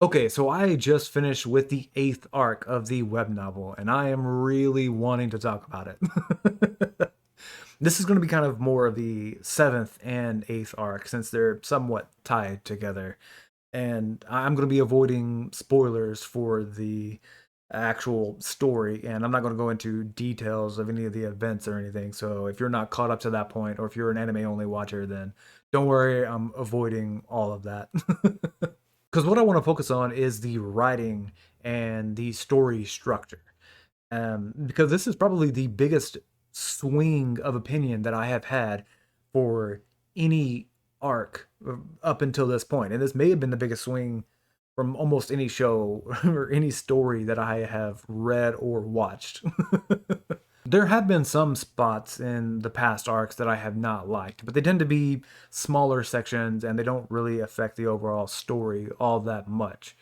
Okay, so I just finished with the eighth arc of the web novel, and I am really wanting to talk about it. This is going to be kind of more of the seventh and eighth arc since they're somewhat tied together. And I'm going to be avoiding spoilers for the actual story, and I'm not going to go into details of any of the events or anything. So if you're not caught up to that point, or if you're an anime only watcher, then don't worry, I'm avoiding all of that. Because what I want to focus on is the writing and the story structure. Because this is probably the biggest swing of opinion that I have had for any arc up until this point. And this may have been the biggest swing from almost any show or any story that I have read or watched. There have been some spots in the past arcs that I have not liked, but they tend to be smaller sections and they don't really affect the overall story all that much.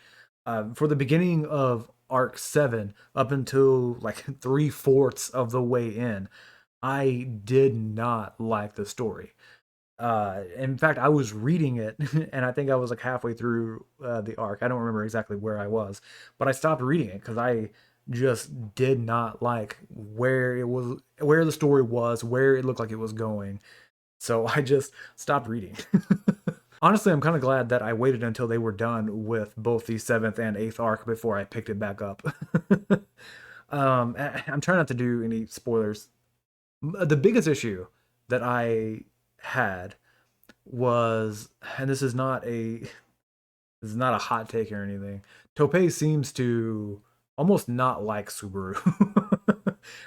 For the beginning of arc 7 up until like three-fourths of the way in, I did not like the story. In fact, I was reading it, and I think I was like halfway through the arc. I don't remember exactly where I was, but I stopped reading it because I just did not like where it was, where the story was, where it looked like it was going. So I just stopped reading. Honestly, I'm kind of glad that I waited until they were done with both the seventh and eighth arc before I picked it back up. I'm trying not to do any spoilers. The biggest issue that I had was, and this is not a hot take or anything. Topei seems to almost not like Subaru.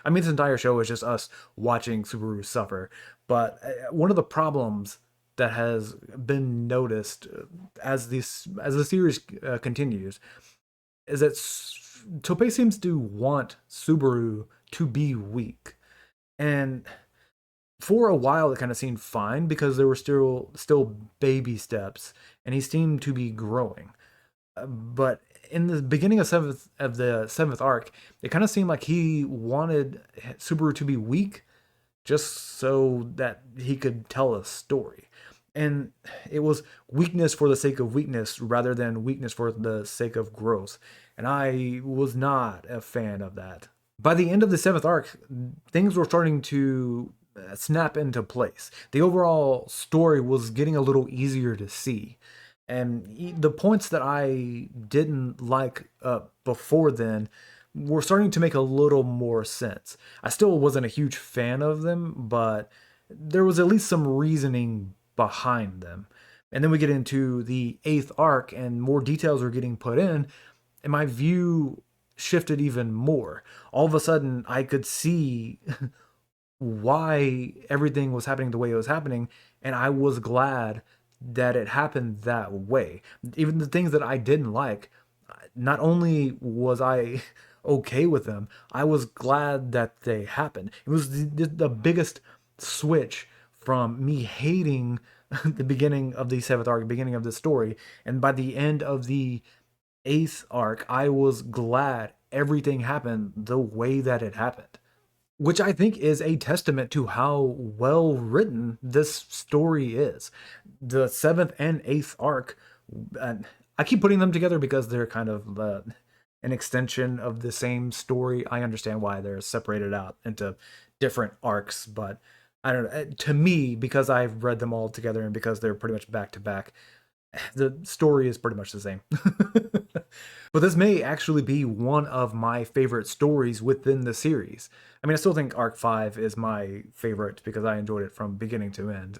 I mean, this entire show is just us watching Subaru suffer. But one of the problems that has been noticed as the series continues is that Topei seems to want Subaru to be weak, and for a while it kind of seemed fine because there were still baby steps, and he seemed to be growing. But in the beginning of the seventh arc, it kind of seemed like he wanted Subaru to be weak just so that he could tell a story. And it was weakness for the sake of weakness rather than weakness for the sake of growth. And I was not a fan of that. By the end of the seventh arc, things were starting to snap into place. The overall story was getting a little easier to see. And the points that I didn't like before then were starting to make a little more sense. I still wasn't a huge fan of them, but there was at least some reasoning behind them. And then we get into the eighth arc, and more details are getting put in, and my view shifted even more. All of a sudden, I could see why everything was happening the way it was happening, and I was glad that it happened that way. Even the things that I didn't like, not only was I okay with them, I was glad that they happened. It was the biggest switch from me hating the beginning of the seventh arc, beginning of the story, and by the end of the eighth arc, I was glad everything happened the way that it happened, which I think is a testament to how well written this story is. The seventh and eighth arc, and I keep putting them together because they're kind of an extension of the same story. I understand why they're separated out into different arcs, but I don't know. To me, because I've read them all together and because they're pretty much back to back, the story is pretty much the same. But this may actually be one of my favorite stories within the series. I mean, I still think Arc 5 is my favorite because I enjoyed it from beginning to end.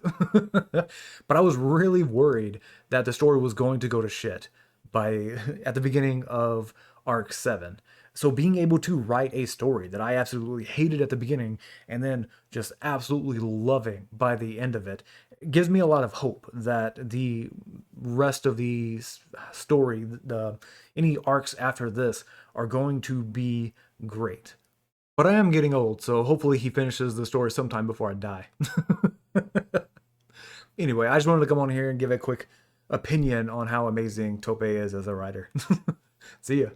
But I was really worried that the story was going to go to shit by at the beginning of Arc 7. So being able to write a story that I absolutely hated at the beginning and then just absolutely loving by the end of it gives me a lot of hope that the rest of the story, the any arcs after this, are going to be great. But I am getting old, so hopefully he finishes the story sometime before I die. Anyway, I just wanted to come on here and give a quick opinion on how amazing Tope is as a writer. See ya.